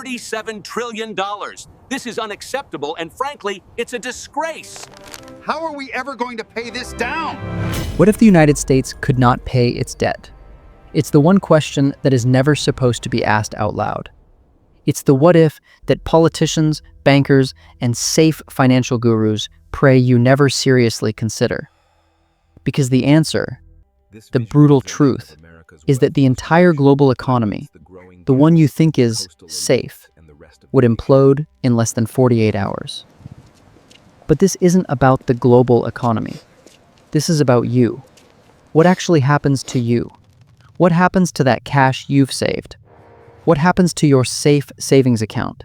$37 trillion. This is unacceptable, and frankly, it's a disgrace. How are we ever going to pay this down? What if the United States could not pay its debt? It's the one question that is never supposed to be asked out loud. It's the what if that politicians, bankers, and safe financial gurus pray you never seriously consider. Because the answer, the brutal truth, is that the entire global economy, the one you think is safe, would implode in less than 48 hours. But this isn't about the global economy. This is about you. What actually happens to you? What happens to that cash you've saved? What happens to your safe savings account?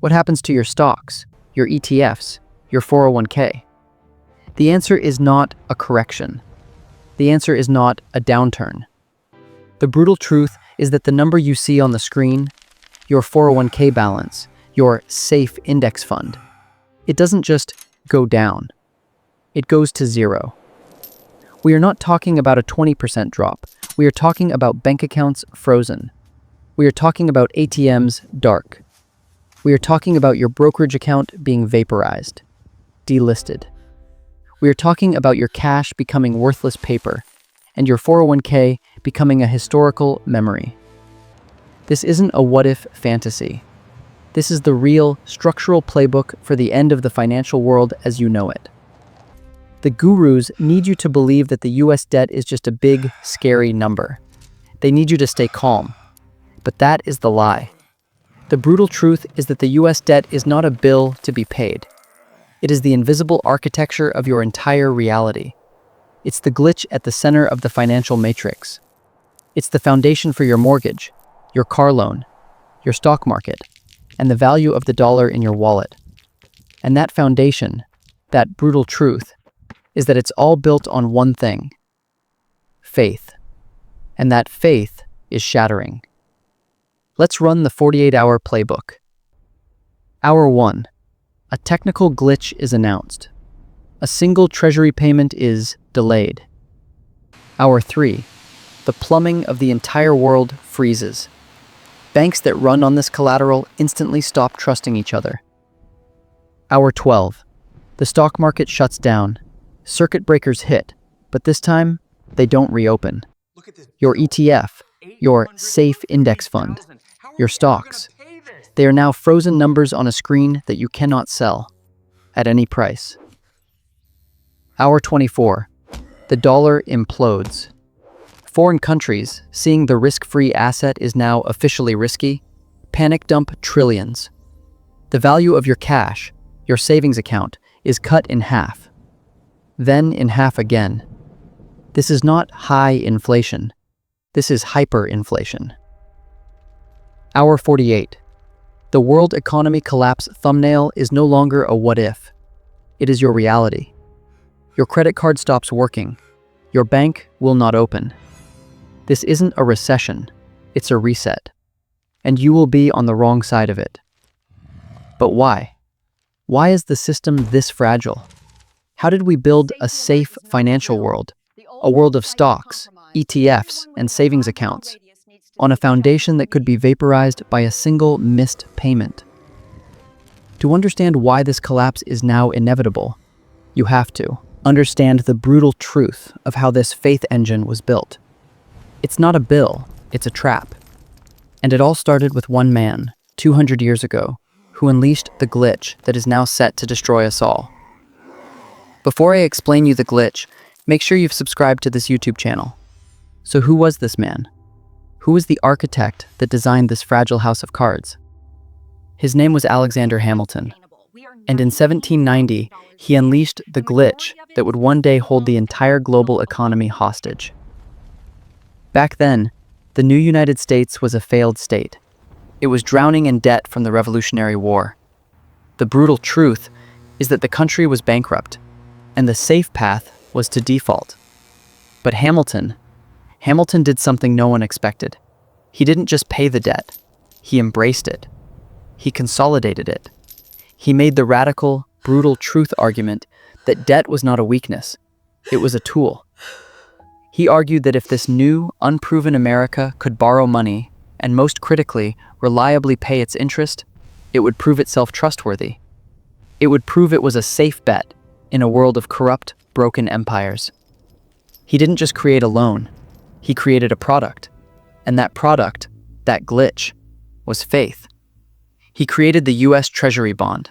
What happens to your stocks, your ETFs, your 401k? The answer is not a correction. The answer is not a downturn. The brutal truth is that the number you see on the screen, your 401k balance, your safe index fund, it doesn't just go down. It goes to zero. We are not talking about a 20% drop. We are talking about bank accounts frozen. We are talking about ATMs dark. We are talking about your brokerage account being vaporized, delisted. We are talking about your cash becoming worthless paper and your 401k becoming a historical memory. This isn't a what-if fantasy. This is the real structural playbook for the end of the financial world as you know it. The gurus need you to believe that the US debt is just a big, scary number. They need you to stay calm. But that is the lie. The brutal truth is that the US debt is not a bill to be paid. It is the invisible architecture of your entire reality. It's the glitch at the center of the financial matrix. It's the foundation for your mortgage, your car loan, your stock market, and the value of the dollar in your wallet. And that foundation, that brutal truth, is that it's all built on one thing: faith. And that faith is shattering. Let's run the 48-hour playbook. Hour 1. A technical glitch is announced. A single treasury payment is delayed. Hour 3. The plumbing of the entire world freezes. Banks that run on this collateral instantly stop trusting each other. Hour 12. The stock market shuts down. Circuit breakers hit, but this time, they don't reopen. Your ETF, your safe index fund, your stocks, they are now frozen numbers on a screen that you cannot sell at any price. Hour 24. The dollar implodes. Foreign countries, seeing the risk-free asset is now officially risky, panic dump trillions. The value of your cash, your savings account, is cut in half. Then in half again. This is not high inflation. This is hyperinflation. Hour 48. The world economy collapse thumbnail is no longer a what if. It is your reality. Your credit card stops working. Your bank will not open. This isn't a recession. It's a reset. And you will be on the wrong side of it. But why? Why is the system this fragile? How did we build a safe financial world? A world of stocks, ETFs, and savings accounts, on a foundation that could be vaporized by a single missed payment. To understand why this collapse is now inevitable, you have to understand the brutal truth of how this faith engine was built. It's not a bill, it's a trap. And it all started with one man, 200 years ago, who unleashed the glitch that is now set to destroy us all. Before I explain you the glitch, make sure you've subscribed to this YouTube channel. So who was this man? Who was the architect that designed this fragile house of cards? His name was Alexander Hamilton. And in 1790, he unleashed the glitch that would one day hold the entire global economy hostage. Back then, the new United States was a failed state. It was drowning in debt from the Revolutionary War. The brutal truth is that the country was bankrupt, and the safe path was to default. But Hamilton did something no one expected. He didn't just pay the debt, he embraced it. He consolidated it. He made the radical, brutal truth argument that debt was not a weakness, it was a tool. He argued that if this new, unproven America could borrow money and most critically, reliably pay its interest, it would prove itself trustworthy. It would prove it was a safe bet in a world of corrupt, broken empires. He didn't just create a loan, he created a product. And that product, that glitch, was faith. He created the US Treasury bond.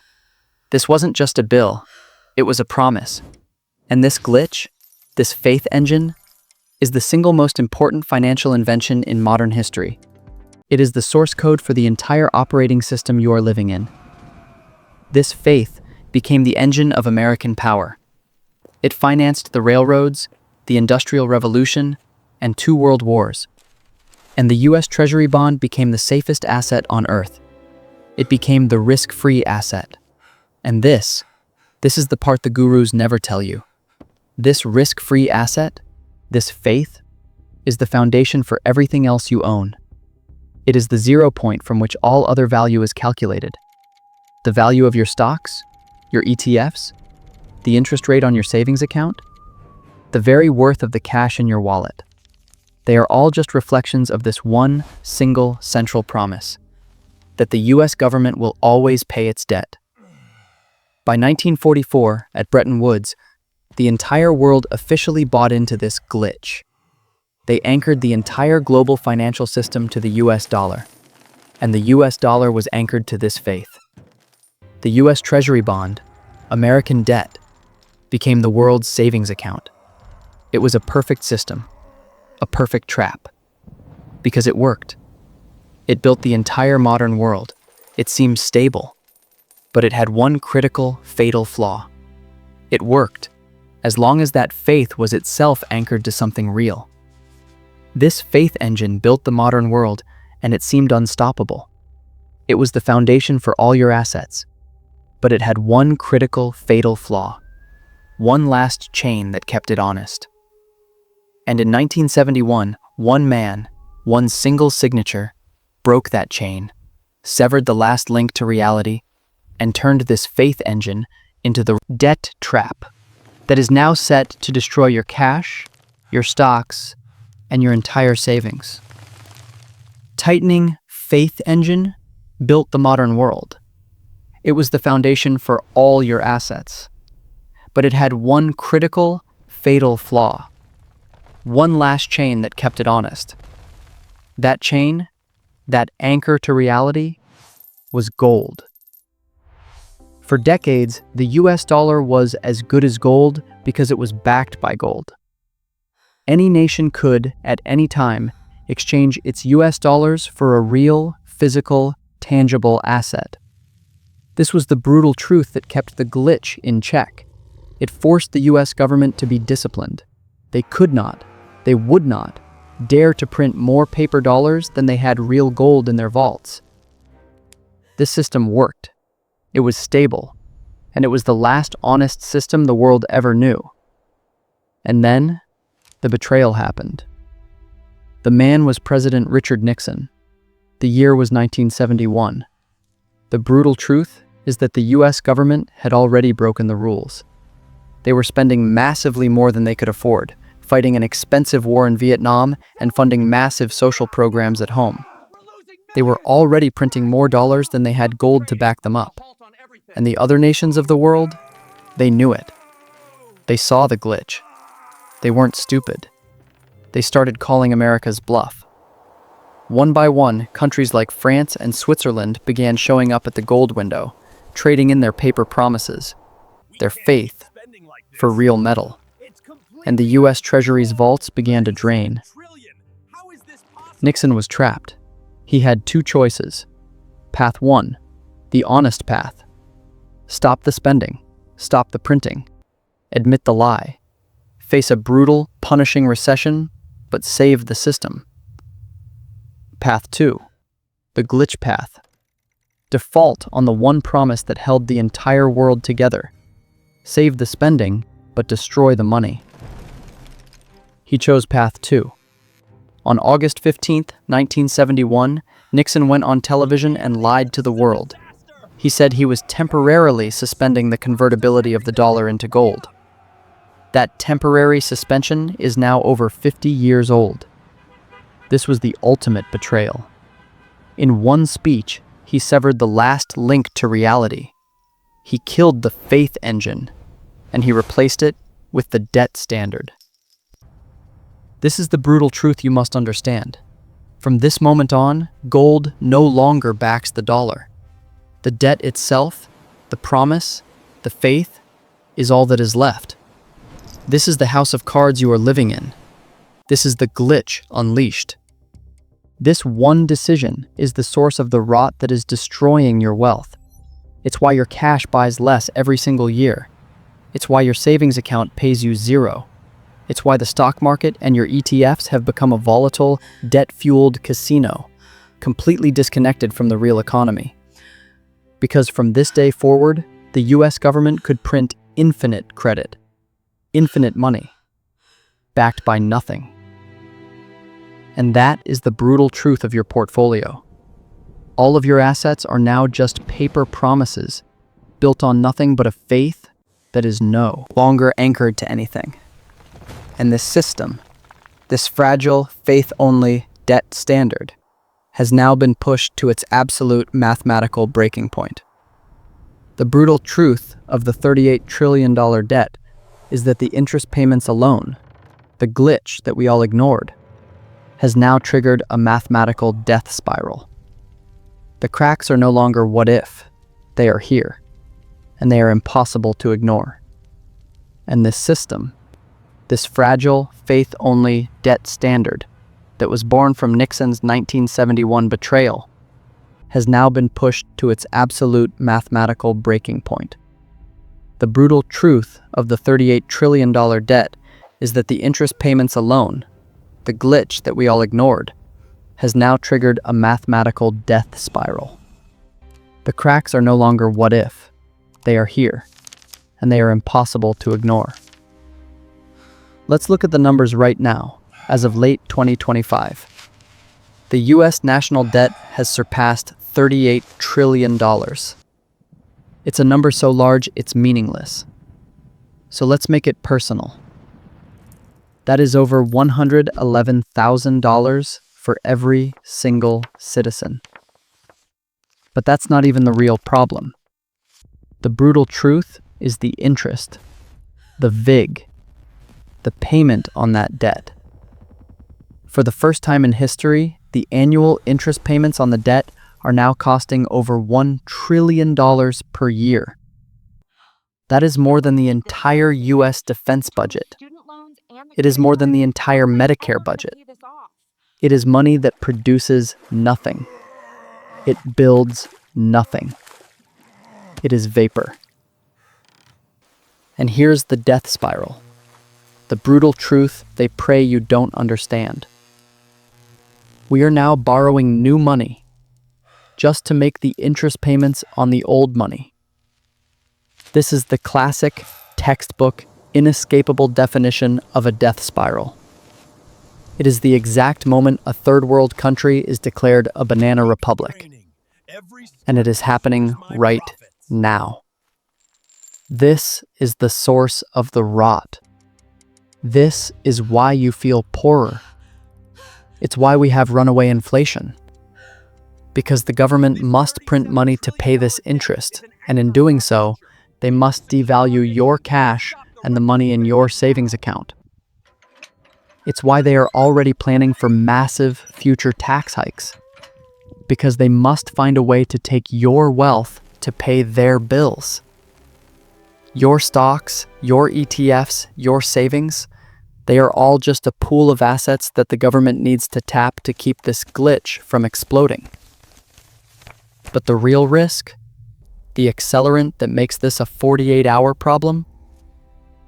This wasn't just a bill, it was a promise. And this glitch, this faith engine, is the single most important financial invention in modern history. It is the source code for the entire operating system you are living in. This faith became the engine of American power. It financed the railroads, the Industrial Revolution, and 2 world wars. And the US Treasury bond became the safest asset on Earth. It became the risk-free asset. And this is the part the gurus never tell you. This risk-free asset, this faith, is the foundation for everything else you own. It is the 0 point from which all other value is calculated. The value of your stocks, your ETFs, the interest rate on your savings account, the very worth of the cash in your wallet. They are all just reflections of this one single central promise, that the US government will always pay its debt. By 1944, at Bretton Woods, the entire world officially bought into this glitch. They anchored the entire global financial system to the US dollar, and the US dollar was anchored to this faith. The US Treasury bond, American debt, became the world's savings account. It was a perfect system, a perfect trap, because it worked. It built the entire modern world. It seemed stable, but it had one critical, fatal flaw. It worked, as long as that faith was itself anchored to something real. This faith engine built the modern world, and it seemed unstoppable. It was the foundation for all your assets, but it had one critical, fatal flaw, one last chain that kept it honest. And in 1971, one man, one single signature, broke that chain, severed the last link to reality, and turned this faith engine into the debt trap that is now set to destroy your cash, your stocks, and your entire savings. Tightening faith engine built the modern world. It was the foundation for all your assets. But it had one critical, fatal flaw. One last chain that kept it honest. That chain, that anchor to reality, was gold. For decades, the US dollar was as good as gold because it was backed by gold. Any nation could, at any time, exchange its US dollars for a real, physical, tangible asset. This was the brutal truth that kept the glitch in check. It forced the US government to be disciplined. They could not, they would not, dare to print more paper dollars than they had real gold in their vaults. This system worked. It was stable, and it was the last honest system the world ever knew. And then, the betrayal happened. The man was President Richard Nixon. The year was 1971. The brutal truth is that the US government had already broken the rules. They were spending massively more than they could afford, fighting an expensive war in Vietnam and funding massive social programs at home. They were already printing more dollars than they had gold to back them up. And the other nations of the world, they knew it. They saw the glitch. They weren't stupid. They started calling America's bluff. One by one, countries like France and Switzerland began showing up at the gold window, trading in their paper promises, their faith, for real metal. And the US Treasury's vaults began to drain. Nixon was trapped. He had 2 choices. Path 1, the honest path. Stop the spending, stop the printing, admit the lie, face a brutal, punishing recession, but save the system. Path 2, the glitch path. Default on the one promise that held the entire world together. Save the spending, but destroy the money. He chose path 2. On August 15, 1971, Nixon went on television and lied to the world. He said he was temporarily suspending the convertibility of the dollar into gold. That temporary suspension is now over 50 years old. This was the ultimate betrayal. In one speech, he severed the last link to reality. He killed the faith engine, and he replaced it with the debt standard. This is the brutal truth you must understand. From this moment on, gold no longer backs the dollar. The debt itself, the promise, the faith, is all that is left. This is the house of cards you are living in. This is the glitch unleashed. This one decision is the source of the rot that is destroying your wealth. It's why your cash buys less every single year. It's why your savings account pays you zero. It's why the stock market and your ETFs have become a volatile, debt-fueled casino, completely disconnected from the real economy. Because from this day forward, the US government could print infinite credit, infinite money, backed by nothing. And that is the brutal truth of your portfolio. All of your assets are now just paper promises, built on nothing but a faith that is no longer anchored to anything. And this system, this fragile, faith-only debt standard, has now been pushed to its absolute mathematical breaking point. The brutal truth of the $38 trillion debt is that the interest payments alone, the glitch that we all ignored, has now triggered a mathematical death spiral. The cracks are no longer what if, they are here, and they are impossible to ignore. And this system, this fragile, faith-only debt standard that was born from Nixon's 1971 betrayal, has now been pushed to its absolute mathematical breaking point. The brutal truth of the $38 trillion debt is that the interest payments alone, the glitch that we all ignored, has now triggered a mathematical death spiral. The cracks are no longer what if, they are here, and they are impossible to ignore. Let's look at the numbers right now, as of late 2025. The US national debt has surpassed $38 trillion. It's a number so large it's meaningless. So let's make it personal. That is over $111,000 for every single citizen. But that's not even the real problem. The brutal truth is the interest, the VIG, the payment on that debt. For the first time in history, the annual interest payments on the debt are now costing over $1 trillion per year. That is more than the entire US defense budget. It is more than the entire Medicare budget. It is money that produces nothing. It builds nothing. It is vapor. And here's the death spiral. The brutal truth they pray you don't understand. We are now borrowing new money just to make the interest payments on the old money. This is the classic, textbook, inescapable definition of a death spiral. It is the exact moment a third world country is declared a banana republic. And it is happening right now. This is the source of the rot. This is why you feel poorer. It's why we have runaway inflation. Because the government must print money to pay this interest, and in doing so, they must devalue your cash and the money in your savings account. It's why they are already planning for massive future tax hikes. Because they must find a way to take your wealth to pay their bills. Your stocks, your ETFs, your savings, they are all just a pool of assets that the government needs to tap to keep this glitch from exploding. But the real risk, the accelerant that makes this a 48-hour problem,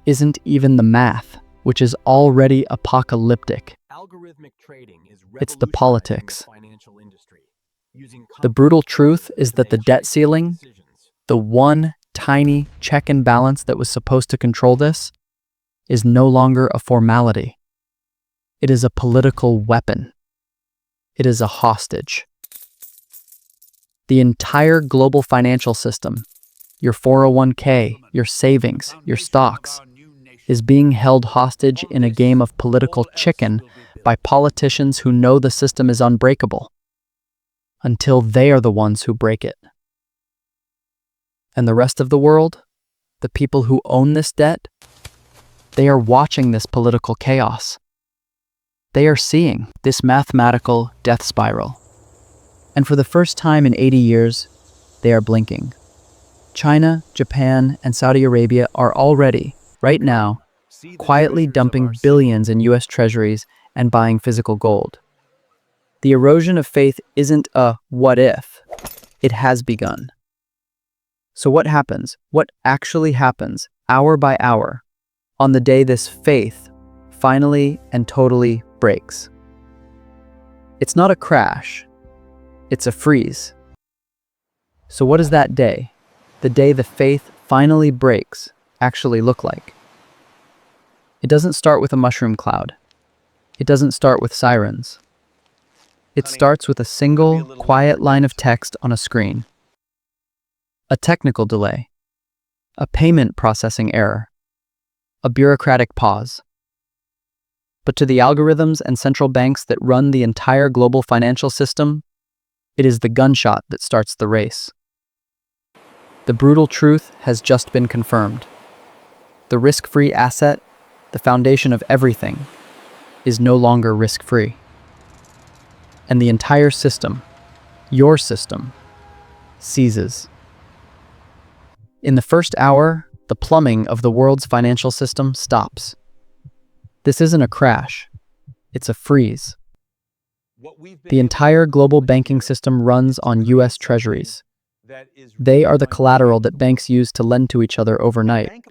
isn't even the math, which is already apocalyptic. It's the politics. The brutal truth is that the debt ceiling, the one tiny check and balance that was supposed to control this, is no longer a formality. It is a political weapon. It is a hostage. The entire global financial system, your 401k, your savings, your stocks, is being held hostage in a game of political chicken by politicians who know the system is unbreakable. until they are the ones who break it. And the rest of the world, the people who own this debt, they are watching this political chaos. They are seeing this mathematical death spiral. And for the first time in 80 years, they are blinking. China, Japan, and Saudi Arabia are already, right now, quietly dumping billions in US treasuries and buying physical gold. The erosion of faith isn't a what if, it has begun. So what happens? What actually happens, hour by hour, on the day this faith finally and totally breaks? It's not a crash, it's a freeze. So what does that day, the day the faith finally breaks, actually look like? It doesn't start with a mushroom cloud. It doesn't start with sirens. It starts with a single, quiet line of text on a screen. A technical delay. A payment processing error. A bureaucratic pause. But to the algorithms and central banks that run the entire global financial system, it is the gunshot that starts the race. The brutal truth has just been confirmed. The risk-free asset, the foundation of everything, is no longer risk-free. And the entire system, your system, seizes. In the first hour, the plumbing of the world's financial system stops. This isn't a crash, it's a freeze. The entire global banking system runs on US treasuries. They are the collateral that banks use to lend to each other overnight.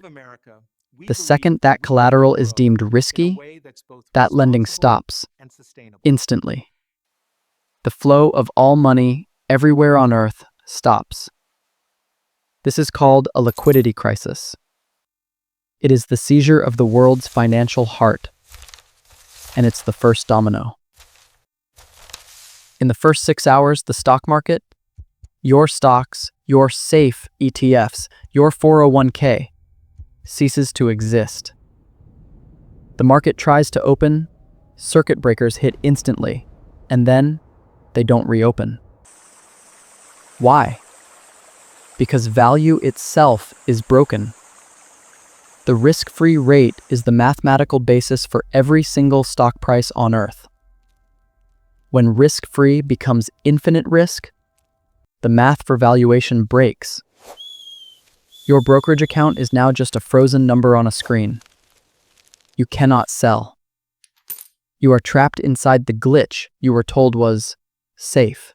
The second that collateral is deemed risky, that lending stops instantly. The flow of all money everywhere on Earth stops. This is called a liquidity crisis. It is the seizure of the world's financial heart, and it's the first domino. In the first 6 hours, the stock market, your stocks, your safe ETFs, your 401k, ceases to exist. The market tries to open, circuit breakers hit instantly, and then they don't reopen. Why? Because value itself is broken. The risk-free rate is the mathematical basis for every single stock price on Earth. When risk-free becomes infinite risk, the math for valuation breaks. Your brokerage account is now just a frozen number on a screen. You cannot sell. You are trapped inside the glitch you were told was safe.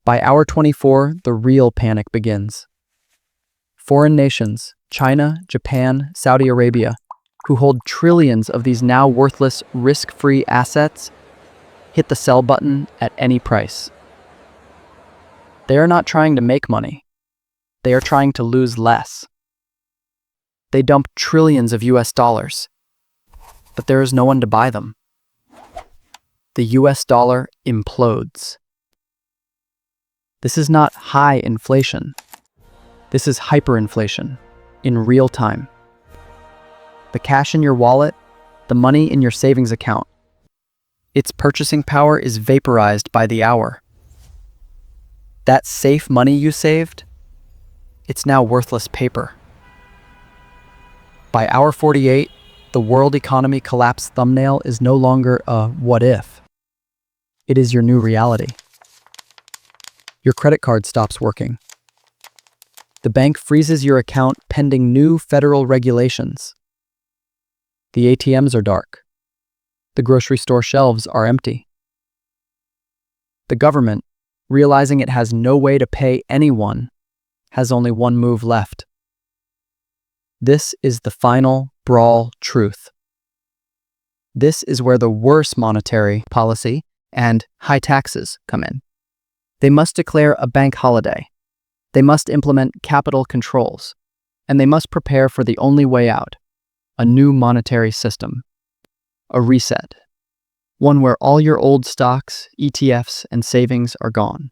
By hour 24, the real panic begins. Foreign nations, China, Japan, Saudi Arabia, who hold trillions of these now worthless, risk-free assets, hit the sell button at any price. They are not trying to make money. They are trying to lose less. They dump trillions of US dollars, but there is no one to buy them. The US dollar implodes. This is not high inflation. This is hyperinflation, in real time. The cash in your wallet, the money in your savings account, its purchasing power is vaporized by the hour. That safe money you saved, it's now worthless paper. By hour 48, the world economy collapse thumbnail is no longer a what if. It is your new reality. Your credit card stops working. The bank freezes your account pending new federal regulations. The ATMs are dark. The grocery store shelves are empty. The government, realizing it has no way to pay anyone, has only one move left. This is the final brawl truth. This is where the worst monetary policy and high taxes come in. They must declare a bank holiday. They must implement capital controls. And they must prepare for the only way out, a new monetary system, a reset, one where all your old stocks, ETFs, and savings are gone,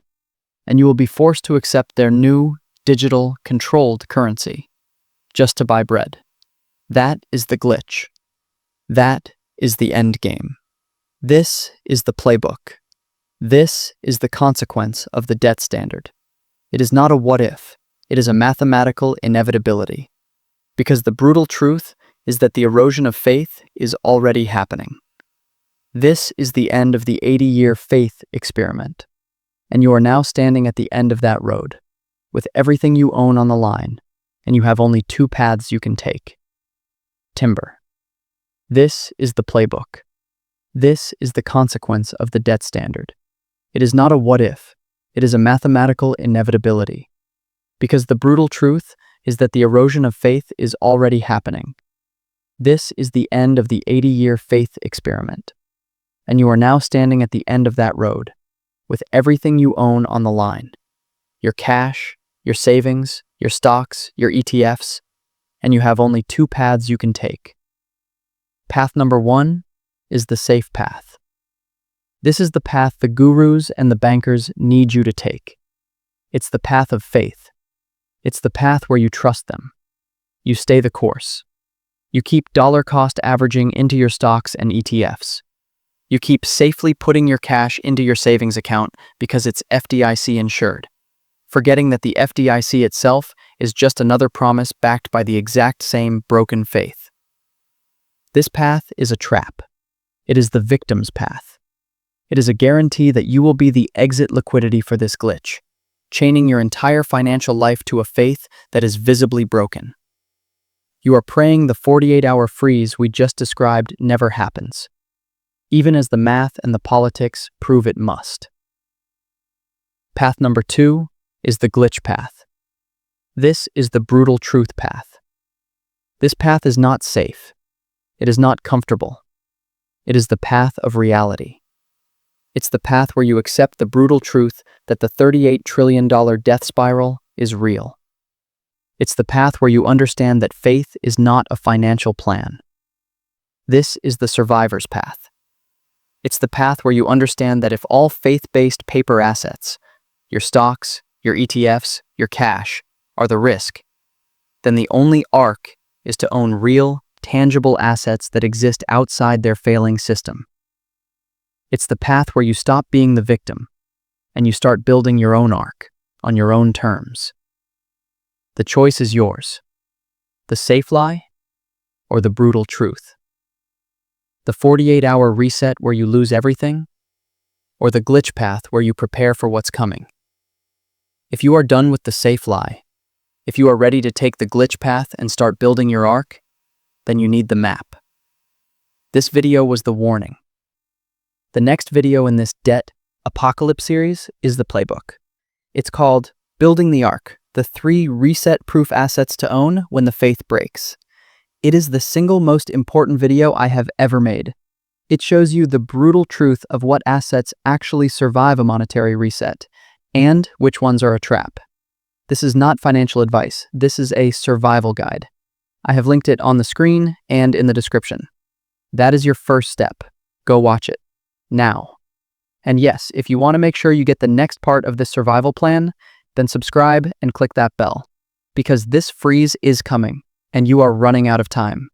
and you will be forced to accept their new, digital, controlled currency, just to buy bread. That is the glitch. That is the end game. This is the playbook. This is the consequence of the debt standard. It is not a what if, it is a mathematical inevitability. Because the brutal truth is that the erosion of faith is already happening. This is the end of the 80-year faith experiment. And you are now standing at the end of that road, with everything you own on the line, and you have only two paths you can take. Timber. This is the playbook. This is the consequence of the debt standard. It is not a what if, it is a mathematical inevitability. Because the brutal truth is that the erosion of faith is already happening. This is the end of the 80-year faith experiment. And you are now standing at the end of that road, with everything you own on the line. Your cash, your savings, your stocks, your ETFs, and you have only two paths you can take. Path number 1 is the safe path. This is the path the gurus and the bankers need you to take. It's the path of faith. It's the path where you trust them. You stay the course. You keep dollar cost averaging into your stocks and ETFs. You keep safely putting your cash into your savings account because it's FDIC insured, forgetting that the FDIC itself is just another promise backed by the exact same broken faith. This path is a trap. It is the victim's path. It is a guarantee that you will be the exit liquidity for this glitch, chaining your entire financial life to a faith that is visibly broken. You are praying the 48-hour freeze we just described never happens, even as the math and the politics prove it must. Path number 2 is the glitch path. This is the brutal truth path. This path is not safe. It is not comfortable. It is the path of reality. It's the path where you accept the brutal truth that the $38 trillion death spiral is real. It's the path where you understand that faith is not a financial plan. This is the survivor's path. It's the path where you understand that if all faith-based paper assets, your stocks, your ETFs, your cash, are the risk, then the only arc is to own real, tangible assets that exist outside their failing system. It's the path where you stop being the victim and you start building your own arc on your own terms. The choice is yours. The safe lie or the brutal truth? The 48-hour reset where you lose everything, or the glitch path where you prepare for what's coming? If you are done with the safe lie, if you are ready to take the glitch path and start building your arc, then you need the map. This video was the warning. The next video in this debt apocalypse series is the playbook. It's called Building the Arc, the 3 reset-proof assets to own when the faith breaks. It is the single most important video I have ever made. It shows you the brutal truth of what assets actually survive a monetary reset, and which ones are a trap. This is not financial advice. This is a survival guide. I have linked it on the screen and in the description. That is your first step. Go watch it now. And yes, if you want to make sure you get the next part of this survival plan, then subscribe and click that bell, because this freeze is coming and you are running out of time.